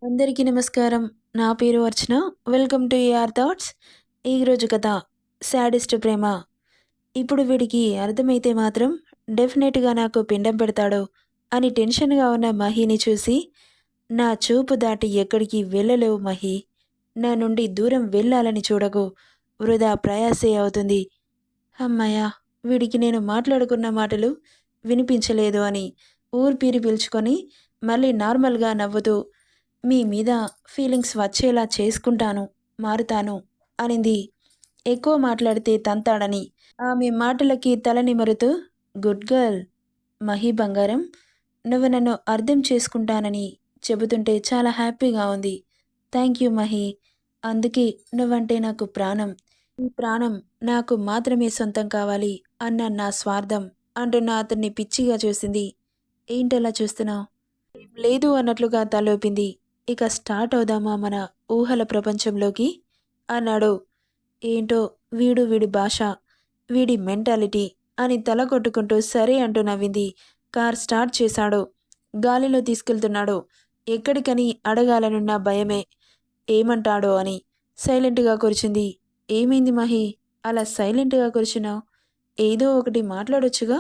అందరికీ నమస్కారం. నా పేరు Archana. Welcome to AR thoughts. ఈరోజు కథ శాడిస్ట్ ప్రేమ. ఇప్పుడు వీడికి అర్థమైతే మాత్రం డెఫినెట్‌గా నాకు పిండం పెడతాడు అని టెన్షన్‌గా ఉన్న మహిని చూసి, నా చూపు దాటి ఎక్కడికి వెళ్ళలేవు మహి. నా నుండి దూరం వెళ్ళాలని చూడకు. వృధా ప్రయాసే అవుతుంది. హమ్మయ్య! వీడికి నేను మాట్లాడుకున్న మాటలు వినిపించలేదు అని ఊపిరి పీల్చుకొని మళ్ళీ నార్మల్‌గా నవ్వుతూ మీ మీద ఫీలింగ్స్ వచ్చేలా చేసుకుంటాను, మారుతాను అనింది. ఎక్కువ మాట్లాడితే తంతాడని ఆమె మాటలకి తల నిమురుతూ, గుడ్ గర్ల్ మహి బంగారం, నువ్వు నన్ను అర్థం చేసుకుంటానని చెబుతుంటే చాలా హ్యాపీగా ఉంది. Thank you Mahi. అందుకే నువ్వంటే నాకు ప్రాణం. ఈ ప్రాణం నాకు మాత్రమే సొంతం కావాలి అన్న నా స్వార్థం అంటున్న అతన్ని పిచ్చిగా చూసింది. ఏంటలా చూస్తున్నావు? లేదు అన్నట్లుగా తలూపింది. ఇక స్టార్ట్ అవుదామా మన ఊహల ప్రపంచంలోకి అన్నాడు. ఏంటో వీడి భాష, వీడి మెంటాలిటీ అని తల కొట్టుకుంటూ సరే అంటూ నవ్వింది. కార్ స్టార్ట్ చేశాడు. గాలిలో తీసుకెళ్తున్నాడు. ఎక్కడికని అడగాలనున్న భయమే. ఏమంటాడో అని సైలెంట్గా కూర్చుంది. ఏమైంది మహి, అలా సైలెంట్గా కూర్చున్నావు? ఏదో ఒకటి మాట్లాడొచ్చుగా.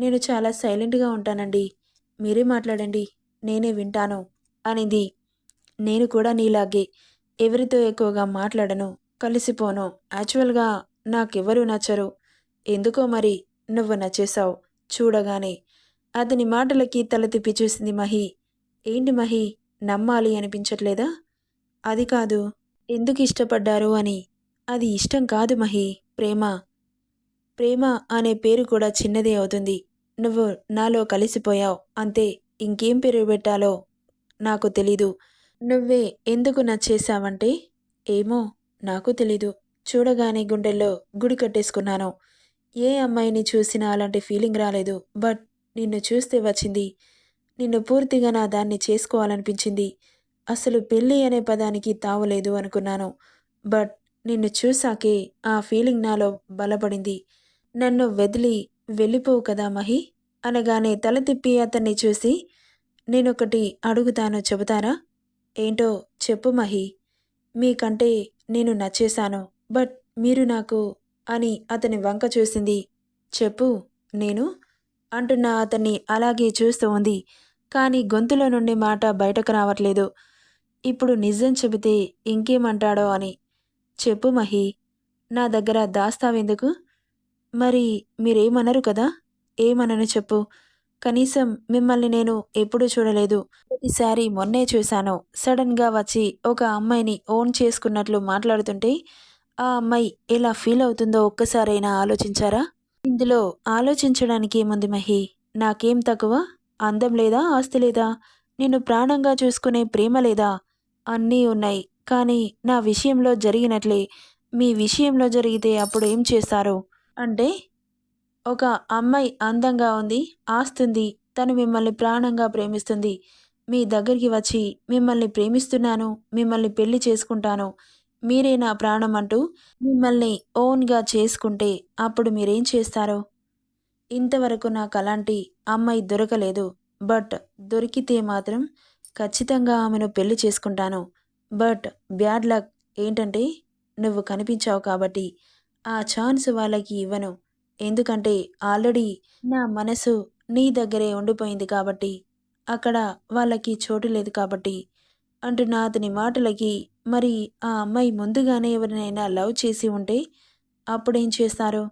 నేను చాలా సైలెంట్గా ఉంటానండి. మీరే మాట్లాడండి, నేనే వింటాను అనింది. నేను కూడా నీలాగే ఎవరితో ఎక్కువగా మాట్లాడను, కలిసిపోను. యాక్చువల్గా నాకెవరూ నచ్చరు. ఎందుకో మరి నువ్వు నచ్చేశావు చూడగానే. అతని మాటలకి తల తిప్పి చూసింది మహి. ఏంటి మహి, నమ్మాలి అనిపించట్లేదా? అది కాదు, ఎందుకు ఇష్టపడ్డారు అని. అది ఇష్టం కాదు మహి, ప్రేమ. ప్రేమ అనే పేరు కూడా చిన్నదే అవుతుంది. నువ్వు నాలో కలిసిపోయావు అంతే. ఇంకేం పేరు పెట్టాలో నాకు తెలీదు. నువ్వే ఎందుకు నచ్చేశావంటే, ఏమో నాకు తెలీదు. చూడగానే గుండెల్లో గుడి కట్టేసుకున్నాను. ఏ అమ్మాయిని చూసినా అలాంటి ఫీలింగ్ రాలేదు. బట్ నిన్ను చూస్తే వచ్చింది. నిన్ను పూర్తిగా నా దాన్ని చేసుకోవాలనిపించింది. అసలు పెళ్ళి అనే పదానికి తావులేదు అనుకున్నాను. బట్ నిన్ను చూసాకే ఆ ఫీలింగ్ నాలో బలపడింది. నన్ను వదిలి వెళ్ళిపోవు కదా మహి అనగానే తల తిప్పి అతన్ని చూసి, నేనొకటి అడుగుతాను చెబుతారా? ఏంటో చెప్పు మహి. మీకంటే నేను నచ్చేశాను. బట్ మీరు నాకు అని అతని వంక చూసింది. చెప్పు. నేను అంటున్న అతన్ని అలాగే చూస్తూ ఉంది. కానీ గొంతులో నుండి మాట బయటకు రావట్లేదు. ఇప్పుడు నిజం చెబితే ఇంకేమంటాడో అని. చెప్పు మహి. నా దగ్గర దాస్తావెందుకు? మరి మీరేమనరు కదా? ఏమనను చెప్పు. కనీసం మిమ్మల్ని నేను ఎప్పుడూ చూడలేదు. ప్రతిసారి మొన్నే చూశాను. సడన్‌గా వచ్చి ఒక అమ్మాయిని ఓన్ చేసుకున్నట్లు మాట్లాడుతుంటే, ఆ అమ్మాయి ఎలా ఫీల్ అవుతుందో ఒక్కసారైనా ఆలోచించారా? ఇందులో ఆలోచించడానికి ఏముంది మహి? నాకేం తక్కువ? అందం లేదా? ఆస్తి లేదా? నిన్ను ప్రాణంగా చూసుకునే ప్రేమ లేదా? అన్నీ ఉన్నాయి. కానీ నా విషయంలో జరిగినట్లే మీ విషయంలో జరిగితే అప్పుడు ఏం చేస్తారు? అంటే ఒక అమ్మాయి అందంగా ఉంది, ఆస్తుంది, తను మిమ్మల్ని ప్రాణంగా ప్రేమిస్తుంది. మీ దగ్గరికి వచ్చి మిమ్మల్ని ప్రేమిస్తున్నాను, మిమ్మల్ని పెళ్లి చేసుకుంటాను, మీరే నా ప్రాణం అంటూ మిమ్మల్ని ఓన్‌గా చేసుకుంటే అప్పుడు మీరేం చేస్తారు? ఇంతవరకు నాకలాంటి అమ్మాయి దొరకలేదు. బట్ దొరికితే మాత్రం ఖచ్చితంగా ఆమెను పెళ్లి చేసుకుంటాను. బట్ బ్యాడ్ లక్ ఏంటంటే నువ్వు కనిపించావు కాబట్టి ఆ ఛాన్స్ వాళ్ళకి ఇవ్వను. ఎందుకంటే ఆల్రెడీ నా మనసు నీ దగ్గరే ఉండిపోయింది కాబట్టి. అక్కడ వాళ్ళకి చోటు లేదు కాబట్టి అంటున్న అతని మాటలకి, మరి ఆ అమ్మాయి ముందుగానే ఎవరినైనా లవ్ చేసి ఉంటే అప్పుడేం చేస్తారు?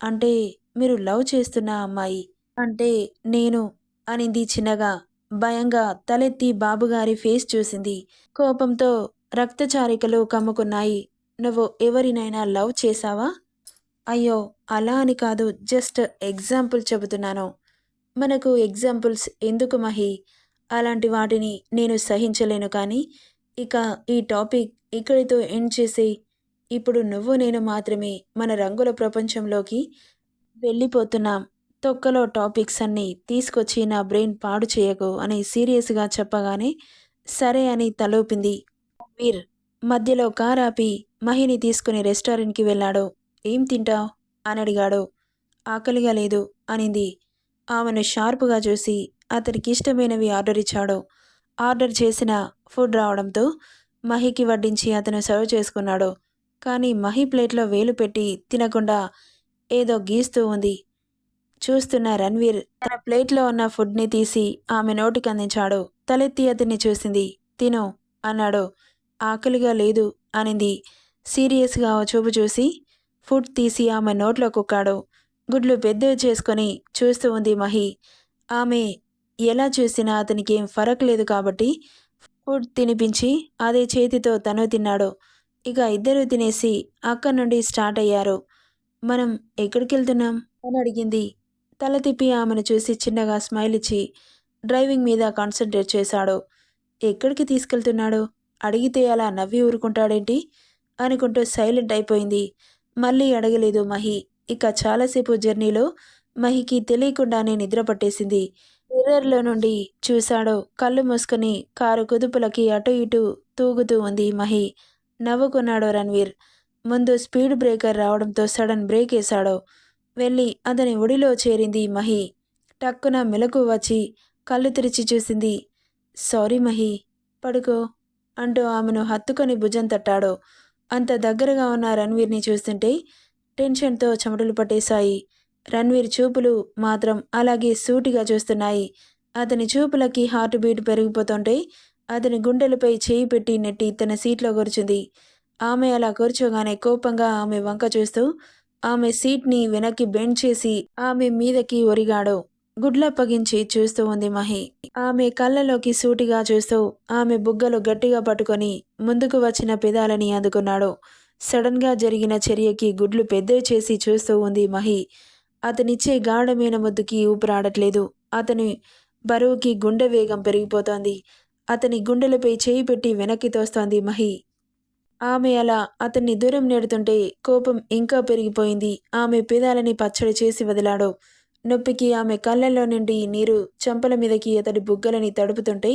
అంటే మీరు లవ్ చేస్తున్న అమ్మాయి అంటే నేను అనింది చిన్నగా. భయంగా తలెత్తి బాబుగారి ఫేస్ చూసింది. కోపంతో రక్తచారికలు కమ్ముకున్నాయి. నువ్వు ఎవరినైనా లవ్ చేశావా? అయ్యో! అలా అని కాదు. జస్ట్ ఎగ్జాంపుల్ చెబుతున్నాను. మనకు ఎగ్జాంపుల్స్ ఎందుకు మహి? అలాంటి వాటిని నేను సహించలేను కానీ, ఇక ఈ టాపిక్ ఇక్కడితో ఎండ్ చేసేయి. ఇప్పుడు నువ్వు నేను మాత్రమే మన రంగుల ప్రపంచంలోకి వెళ్ళిపోతున్నాం. తొక్కలో టాపిక్స్ అన్నీ తీసుకొచ్చి నా బ్రెయిన్ పాడు చేయకు అని సీరియస్‌గా చెప్పగానే, సరే అని తలూపింది. వీర్ మధ్యలో కారాపి మహిని తీసుకుని రెస్టారెంట్‌కి వెళ్ళాడు. ఏం తింటావ్? అని అడిగాడు. ఆకలిగా లేదు అనింది. ఆమెను షార్ప్‌గా చూసి అతనికిష్టమైనవి ఆర్డర్ ఇచ్చాడు. ఆర్డర్ చేసిన ఫుడ్ రావడంతో మహికి వడ్డించి అతను సర్వ్ చేసుకున్నాడు. కానీ మహి ప్లేట్లో వేలు పెట్టి తినకుండా ఏదో గీస్తూ ఉంది. చూస్తున్న రణ్వీర్ తన ప్లేట్లో ఉన్న ఫుడ్ని తీసి ఆమె నోటికి అందించాడు. తలెత్తి అతన్ని చూసింది. తిను అన్నాడు. ఆకలిగా లేదు అనింది. సీరియస్గా ఓ చూపు చూసి ఫుడ్ తీసి ఆమె నోట్లో కుక్కాడు. గుడ్లు పెద్దవి చేసుకొని చూస్తూ ఉంది మహి. ఆమె ఎలా చూసినా అతనికి ఏం ఫరక్ లేదు కాబట్టి ఫుడ్ తినిపించి అదే చేతితో తను తిన్నాడు. ఇక ఇద్దరూ తినేసి అక్కడి నుండి స్టార్ట్ అయ్యారు. మనం ఎక్కడికెళ్తున్నాం అని అడిగింది. తల తిప్పి ఆమెను చూసి చిన్నగా స్మైల్ ఇచ్చి డ్రైవింగ్ మీద కాన్సన్ట్రేట్ చేశాడు. ఎక్కడికి తీసుకెళ్తున్నాడు అడిగితే అలా నవ్వి ఊరుకుంటాడేంటి అనుకుంటూ సైలెంట్ అయిపోయింది. మళ్ళీ అడగలేదు మహి. ఇక చాలాసేపు జర్నీలో మహికి తెలియకుండానే నిద్ర పట్టేసింది. మిర్రర్లో నుండి చూశాడు. కళ్ళు మూసుకొని కారు కుదుపులకి అటు ఇటు తూగుతూ ఉంది మహి. నవ్వుకున్నాడు రణ్వీర్. ముందు స్పీడ్ బ్రేకర్ రావడంతో సడన్ బ్రేక్ వేశాడు. వెళ్ళి అతని ఒడిలో చేరింది మహి. టక్కున మెలకు వచ్చి కళ్ళు తెరిచి చూసింది. సారీ మహి, పడుకో అంటూ ఆమెను హత్తుకొని భుజం తట్టాడు. అంత దగ్గరగా ఉన్న రణ్వీర్ని చూస్తుంటే టెన్షన్తో చెమటలు పట్టేశాయి. రణ్వీర్ చూపులు మాత్రం అలాగే సూటిగా చూస్తున్నాయి. అతని చూపులకి హార్ట్ బీట్ పెరిగిపోతుంటే అతని గుండెలపై చేయి పెట్టి నెట్టి తన సీట్లో కూర్చుంది. ఆమె అలా కూర్చోగానే కోపంగా ఆమె వంక చూస్తూ ఆమె సీట్ని వెనక్కి బెండ్ చేసి ఆమె మీదకి ఒరిగాడు. గుడ్లప్పగించి చూస్తూ ఉంది మహి. ఆమె కళ్ళలోకి సూటిగా చూస్తూ ఆమె బుగ్గలు గట్టిగా పట్టుకొని ముందుకు వచ్చిన పెదాలని అందుకున్నాడు. సడన్గా జరిగిన చర్యకి గుడ్లు పెద్దవి చేసి చూస్తూ ఉంది మహి. అతనిచ్చే గాఢమైన ముద్దుకి ఊపిరాడట్లేదు. అతని బరువుకి గుండె వేగం పెరిగిపోతోంది. అతని గుండెలపై చేయి పెట్టి వెనక్కి తోస్తోంది మహి. ఆమె అలా అతన్ని దూరం నెడుతుంటే కోపం ఇంకా పెరిగిపోయింది. ఆమె పెదాలని పచ్చడి చేసి వదిలాడు. నొప్పికి ఆమె కళ్ళల్లో నుండి నీరు చెంపల మీదకి అతడి బుగ్గలని తడుపుతుంటే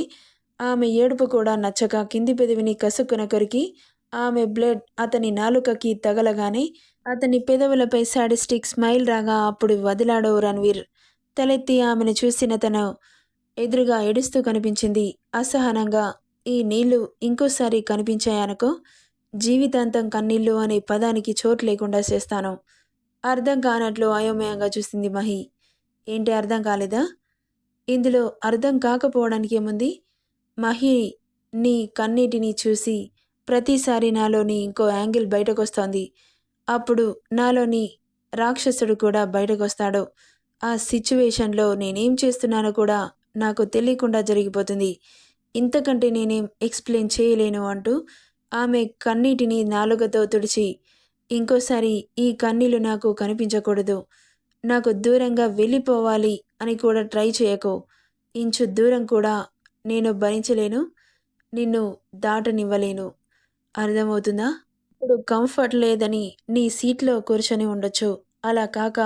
ఆమె ఏడుపు కూడా నచ్చక కింది పెదవిని కసుక్కున కొరికి ఆమె బ్లడ్ అతని నాలుకకి తగలగానే అతని పెదవులపై సాడిస్టిక్ స్మైల్ రాగా అప్పుడు వదిలాడు రణ్వీర్. తలెత్తి ఆమెను చూసిన తను ఎదురుగా ఏడుస్తూ కనిపించింది. అసహనంగా ఈ నీళ్లు ఇంకోసారి కనిపించాయనుకో జీవితాంతం కన్నీళ్ళు అనే పదానికి చోటు లేకుండా చేస్తాను. అర్థం కానట్లు అయోమయంగా చూసింది మహి. ఏంటి అర్థం కాలేదా? ఇందులో అర్థం కాకపోవడానికి ఏముంది? మహి నీ కన్నీటిని చూసి ప్రతిసారి నాలోని ఇంకో యాంగిల్ బయటకొస్తోంది. అప్పుడు నాలోని రాక్షసుడు కూడా బయటకొస్తాడు. ఆ సిచ్యువేషన్లో నేనేం చేస్తున్నానో కూడా నాకు తెలియకుండా జరిగిపోతుంది. ఇంతకంటే నేనేం ఎక్స్ప్లెయిన్ చేయలేను అంటూ ఆమె కన్నీటిని నాలుకతో తుడిచి ఇంకోసారి ఈ కన్నీళ్లు నాకు కనిపించకూడదు. నాకు దూరంగా వెళ్ళిపోవాలి అని కూడా ట్రై చేయకు. ఇంచు దూరం కూడా నేను భరించలేను. నిన్ను దాటనివ్వలేను. అర్థమవుతుందా? ఇప్పుడు కంఫర్ట్ లేదని నీ సీట్లో కూర్చొని ఉండొచ్చు. అలా కాక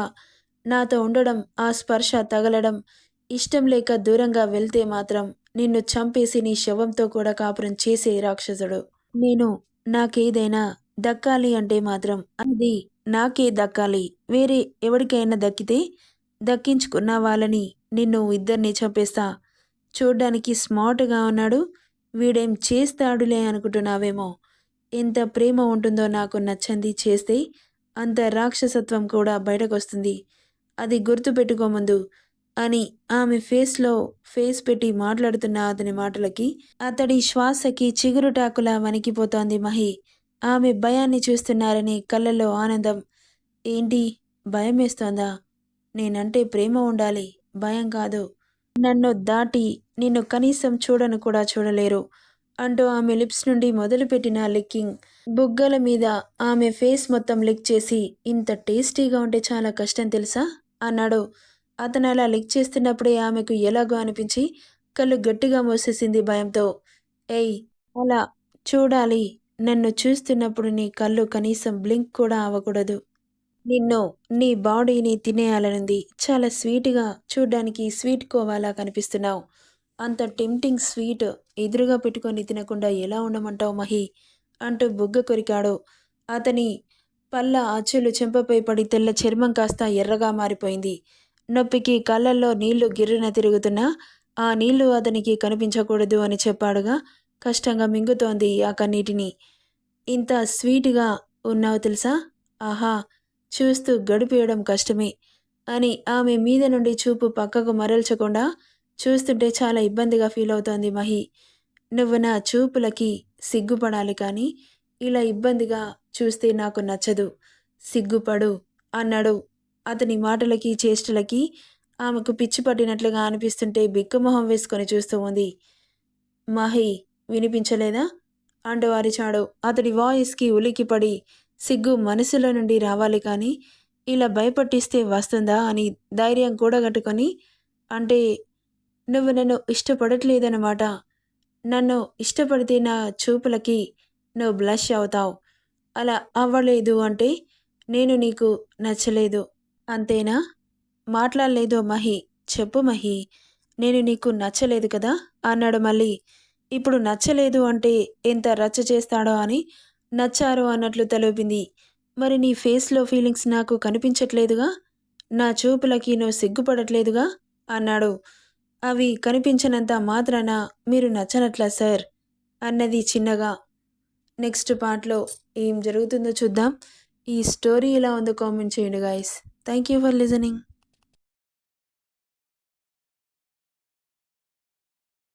నాతో ఉండడం, ఆ స్పర్శ తగలడం ఇష్టం లేక దూరంగా వెళ్తే మాత్రం నిన్ను చంపేసి నీ శవంతో కూడా కాపురం చేసే రాక్షసుడు. నేను నాకేదైనా దక్కాలి అంటే మాత్రం అది నాకే దక్కాలి. వేరే ఎవరికైనా దక్కితే దక్కించుకున్న వాళ్ళని నిన్ను ఇద్దరిని చంపేస్తా. చూడ్డానికి స్మార్ట్గా ఉన్నాడు. వీడేం చేస్తాడులే అనుకుంటున్నావేమో. ఎంత ప్రేమ ఉంటుందో నాకు నచ్చంది చేస్తే అంత రాక్షసత్వం కూడా బయటకొస్తుంది. అది గుర్తుపెట్టుకో ముందు అని ఆమె ఫేస్లో ఫేస్ పెట్టి మాట్లాడుతున్న అతని మాటలకి అతడి శ్వాసకి చిగురుటాకులా వణికిపోతోంది మహి. ఆమె భయాన్ని చూస్తున్నారని కళ్ళల్లో ఆనందం. ఏంటి భయమేస్తోందా? నేనంటే ప్రేమ ఉండాలి, భయం కాదు. నన్ను దాటి నిన్ను కనీసం చూడను కూడా చూడలేరు అంటూ ఆమె లిప్స్ నుండి మొదలుపెట్టిన లిక్కింగ్ బుగ్గల మీద ఆమె ఫేస్ మొత్తం లిక్ చేసి ఇంత టేస్టీగా ఉంటే చాలా కష్టం తెలుసా అన్నాడు. అతను అలా లిక్ చేస్తున్నప్పుడే ఆమెకు ఎలాగో అనిపించి కళ్ళు గట్టిగా మూసేసింది భయంతో. ఏయ్ అలా చూడాలి. నన్ను చూస్తున్నప్పుడు నీ కళ్ళు కనీసం బ్లింక్ కూడా అవ్వకూడదు. నిన్ను నీ బాడీని తినేయాలనుంది. చాలా స్వీట్‌గా చూడ్డానికి స్వీట్ కోవాలా కనిపిస్తున్నావు. అంత టెంప్టింగ్ స్వీట్ ఎదురుగా పెట్టుకొని తినకుండా ఎలా ఉండమంటావు మహి? అంటూ బుగ్గ కొరికాడు. అతని పళ్ళ అచ్చులు చెంపపై పడి తెల్ల చర్మం కాస్త ఎర్రగా మారిపోయింది. నొప్పికి కళ్ళల్లో నీళ్లు గిర్రున తిరుగుతున్నా ఆ నీళ్లు అతనికి కనిపించకూడదు అని చెప్పాడుగా. కష్టంగా మింగుతోంది ఆ కన్నీటిని. ఇంత స్వీట్‌గా ఉన్నావు తెలుసా? ఆహా! చూస్తూ గడిపేయడం కష్టమే అని ఆమె మీద నుండి చూపు పక్కకు మరల్చకుండా చూస్తుంటే చాలా ఇబ్బందిగా ఫీలవుతోంది మహి. నువ్వు నా చూపులకి సిగ్గుపడాలి కానీ, ఇలా ఇబ్బందిగా చూస్తే నాకు నచ్చదు. సిగ్గుపడు అన్నాడు. అతని మాటలకి, చేష్టలకి ఆమెకు పిచ్చి పట్టినట్లుగా అనిపిస్తుంటే బిక్కమొహం వేసుకొని చూస్తూ ఉంది. మహి వినిపించలేదా? అంటూ అరిచాడు. అతడి వాయిస్‌కి ఉలిక్కిపడి సిగ్గు మనసులో నుండి రావాలి కానీ, ఇలా భయపట్టిస్తే వస్తుందా అని ధైర్యం కూడగట్టుకొని, అంటే నువ్వు నన్ను ఇష్టపడట్లేదన్నమాట. నన్ను ఇష్టపడితే నా చూపులకి నువ్వు బ్లష్ అవుతావు. అలా అవ్వలేదు అంటే నేను నీకు నచ్చలేదు. అంతేనా? మాట్లాడలేదు మహి. చెప్పు మహి. నేను నీకు నచ్చలేదు కదా! అన్నాడు మళ్ళీ. ఇప్పుడు నచ్చలేదు అంటే ఎంత రచ్చ చేస్తాడో అని నచ్చారు అన్నట్లు తలూపింది. మరి నీ ఫేస్‌లో ఫీలింగ్స్ నాకు కనిపించట్లేదుగా? నా చూపులకి నువ్వు సిగ్గుపడట్లేదుగా? అన్నాడు. అవి కనిపించనంత మాత్రాన మీరు నచ్చనట్లా సార్? అన్నది చిన్నగా. నెక్స్ట్ పార్ట్‌లో ఏం జరుగుతుందో చూద్దాం. ఈ స్టోరీ ఎలా ఉందో కామెంట్ చేయండి guys. Thank you for listening.